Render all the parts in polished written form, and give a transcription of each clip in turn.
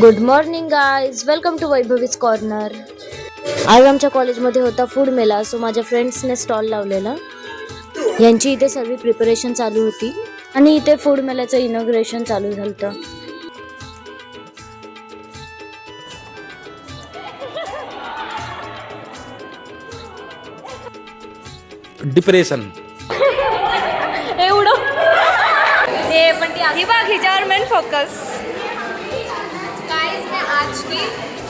Good morning guys, welcome to Vaibhavi's corner. आज आमच्या कॉलेजमध्ये होता फूड मेला, सो माझ्या फ्रेंड्सने स्टॉल लावलेला. यांची इथे सर्व प्रिपरेशन चालू होती आणि इथे फूड मेल्याचं इनॉग्रेशन चालू झालं. डिप्रेशन एवढं हे पण ही बघ हिच्यावर मेन फोकस. गाइस मैं आज की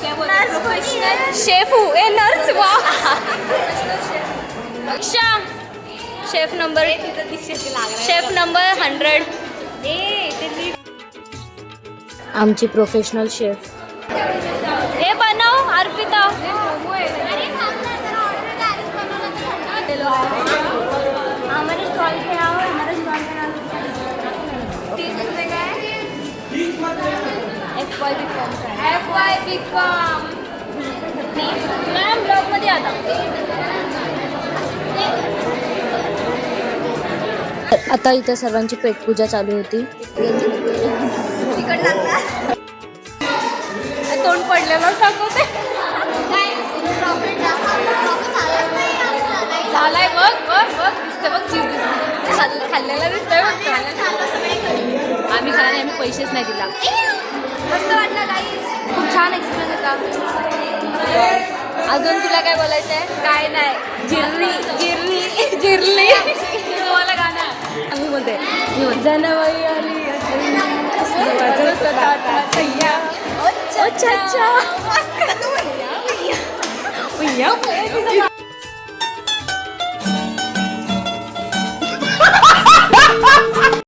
क्या बोलते हैं प्रोफेशनल शेफ हूँ. ए नर्स वाह अक्षा शेफ नंबर 100. आमची प्रोफेशनल शेफ. हे बनव अर्पिता. हमारे स्टॉल पे आओ. हमारे स्टॉल पे आओ. 30 रुपये का है. FY BCom मॅम ब्लॉग मध्ये आता. आता इथे सर्वांची पेटपूजा चालू होती. तिकट लागला तोंड पडलेलं टाकवते. झालाय बघ बघ बघ दिसते बघ चीज दिसते. खाल्लेला दिसतंय बघ. आम्ही खायला आम्ही पैसेच नाही दिला. मस्त वाटलं गाईस. खूप छान एक्सपिरियन्स होता. अजून तुला काय बोलायचं आहे? काय नाही. जिरली तुम्हाला गाणं आम्ही बोलते जनवरी आली अच्छा.